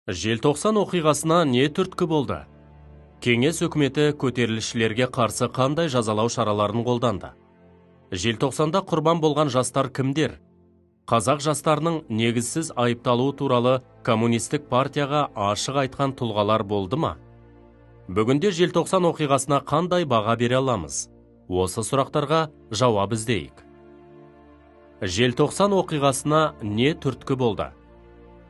Желтоқсан оқиғасына не түрткі болды? Кеңес үкіметі көтерілісшілерге қарсы қандай жазалау шараларын қолданды? Желтоқсанда құрбан болған жастар кімдер? Қазақ жастарының негізсіз айыпталуы туралы коммунистік партияға ашық айтқан тұлғалар болды ма? Бүгінде желтоқсан оқиғасына қандай баға бере аламыз? Осы сұрақтарға жауап іздейік. Желтоқсан оқиғасына не түрткі болды?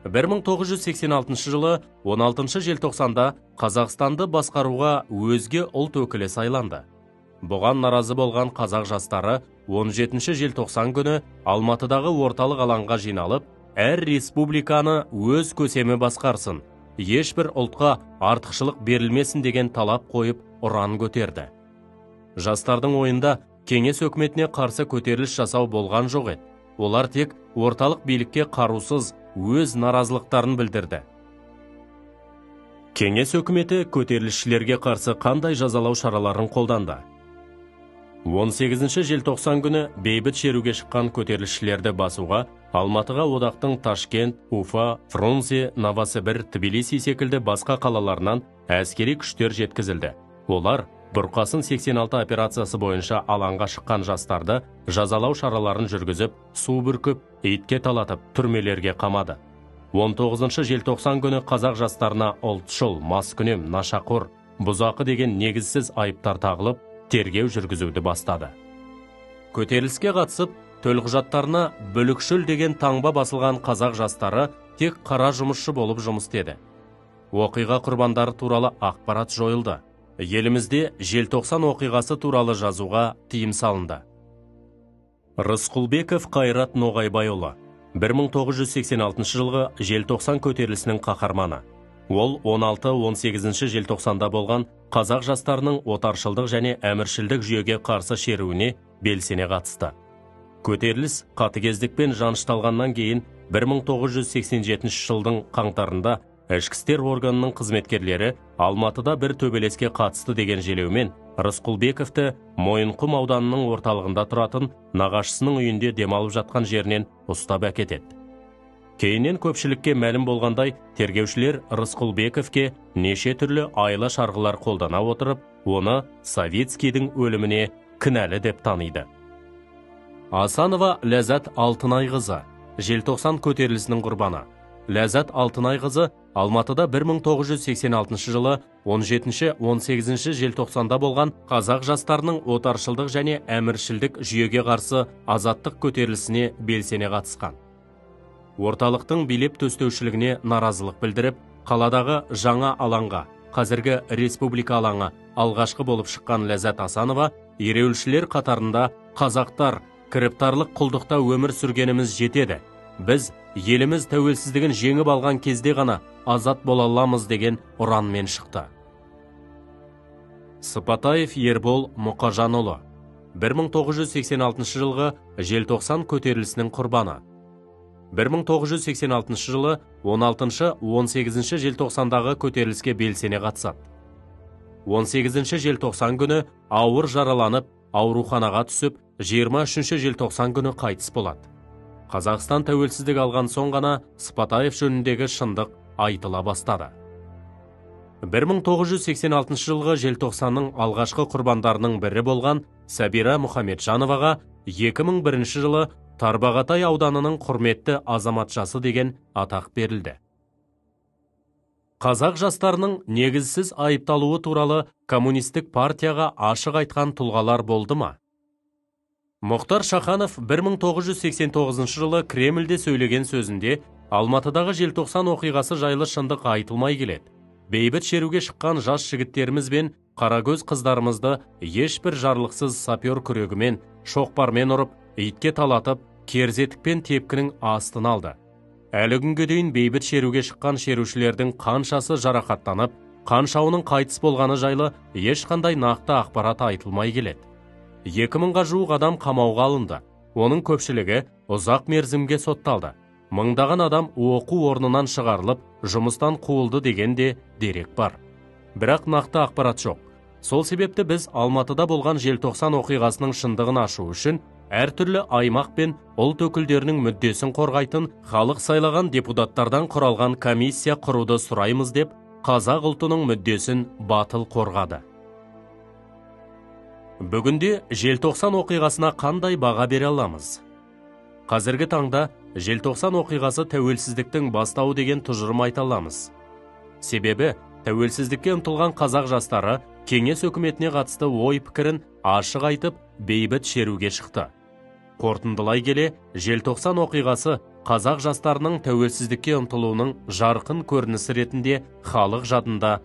1986 жылы 16 желтоқсанда Қазақстанды басқаруға өзге ұлт өкілі сайланды. Бұған наразы болған қазақ жастары 17 желтоқсан күні Алматыдағы орталық алаңға жиналып, әр республиканы өз көсемі басқарсын, ешбір ұлтқа артықшылық берілмесін деген талап қойып ұран көтерді. Жастардың ойында кеңес өкіметіне қарсы көтеріліс жасау болған жоқ еді. Олар тек орталық билікке қарусыз өз наразылықтарын білдірді. Кеңес өкіметі көтерілісшілерге қарсы қандай жазалау шараларын қолданды? 18 желтоқсан күні бейбіт шеруге шыққан көтерілісшілерді басуға Алматыға одақтың Ташкент, Уфа, Фрунзе, Новосібір, Тбилиси секілді басқа қалаларынан әскери күштер жеткізілді. Олар Бұрқасын 86 операциясы бойынша алаңға шыққан жастарды жазалау шараларын жүргізіп, су бүркіп, итке талатып, түрмелерге қамады. 19 желтоқсан күні қазақ жастарына ұлтшыл, маскүнем, нашақор, бұзақы деген негізсіз айыптар тағылып, тергеу жүргізуді бастады. Көтеріліске қатысып, төлқұжаттарына бүлікшіл деген таңба басылған қазақ жастары тек қара жұмысшы болып жұмыс істеді. Оқиға құрбандары туралы ақпарат жойылды. Елімізде желтоқсан оқиғасы туралы жазуға тыйым салынды. Рысқұлбеков Қайрат Ноғайбайұлы 1986 жылғы желтоқсан көтерілісінің қаһарманы. Ол 16-18 желтоқсанда болған қазақ жастарының отаршылдық және әміршілдік жүйеге қарсы шеруіне белсене қатысты. Көтеріліс қатыгездікпен жанышталғаннан кейін 1987 жылдың қаңтарында ішкі істер органының қызметкерлері Алматыда бір төбелеске қатысты деген желеумен Рысқұлбековті Мойынқұм ауданының орталығында тұратын нағашысының үйінде демалып жатқан жерінен ұстап әкетеді. Кейіннен көпшілікке мәлім болғандай, тергеушілер Рысқұлбековке неше түрлі айла шарғылар қолдана отырып, оны Савицкийдің өліміне кінәлі деп таниды. Асанова Ләззат Алтынайқызы, желтоқсан көтерілісінің құрбаны. Ләззат Алтынайқызы Алматыда 1986 жылы 17-18 желтоқсанда болған қазақ жастарының отаршылдық және әміршілдік жүйеге қарсы азаттық көтерілісіне белсене қатысқан. Орталықтың билеп төстеушілігіне наразылық білдіріп, қаладағы жаңа алаңға, қазіргі республика алаңы алғашқы болып шыққан Ләззат Асанова ереуілшілер қатарында қазақтар кіріптарлық құлдықта өмір сүргеніміз жетеді. Біз еліміз тәуелсіздігін жеңіп алған кезде ғана азат бола аламыз деген ұранмен шықты. Сыпатаев Ербол Мұқажанұлы 1986 жылғы желтоқсан көтерілісінің құрбаны. 1986 жылы 16-18 желтоқсандағы көтеріліске белсене қатысады. 18 желтоқсан күні ауыр жараланып, ауруханаға түсіп, 23 желтоқсан күні қайтыс болады. Қазақстан тәуелсіздік алған соң ғана Сыпатаев жөніндегі шындық айтыла бастады. 1986 жылғы желтоқсанның алғашқы құрбандарының бірі болған Сәбира Мұхамеджановаға 2001 жылы Тарбағатай ауданының құрметті азаматшасы деген атақ берілді. Қазақ жастарының негізсіз айыпталуы туралы коммунистік партияға ашық айтқан тұлғалар болды ма? Мұхтар Шаханов 1989 жылы Кремльде сөйлеген сөзінде Алматыдағы желтоқсан оқиғасы жайлы шындық айтылмай келеді. Бейбіт шеруге шыққан жас жігіттеріміз бен қарагөз қыздарымызды ешбір жарлықсыз сапер күрегімен, шоқпармен ұрып, итке талатып, керзетікпен тепкінің астын алды. Әлі күнге дейін бейбіт шеруге шыққан шерушілердің қаншасы жарақаттанып, қаншауының қайтыс болғаны жайлы ешқандай нақты ақпарат айтылмай келеді. 2000-ға жуық адам қамауға алынды. Оның көпшілігі ұзақ мерзімге сотталды. Мыңдаған адам оқу орнынан шығарылып, жұмыстан қуылды деген де дерек бар. Бірақ нақты ақпарат жоқ. Сол себепті біз Алматыда болған желтоқсан оқиғасының шындығын ашу үшін әртүрлі аймақ пен ұлт өкілдерінің мүддесін қорғайтын халық сайлаған депутаттардан құралған комиссия құруды сұраймыз деп, қазақ ұлтының мүддесін батыл қорғады. Бүгінде желтоқсан оқиғасына қандай баға бере аламыз? Қазіргі таңда желтоқсан оқиғасы тәуелсіздіктің бастауы деген тұжырым айта аламыз. Себебі, тәуелсіздікке ұмтылған қазақ жастары кеңес өкіметіне қатысты ой пікірін ашық айтып, бейбіт шеруге шықты. Қорытындылай келе, желтоқсан оқиғасы қазақ жастарының тәуелсіздікке ұмтылуының жарқын көрінісі ретінде халық жадында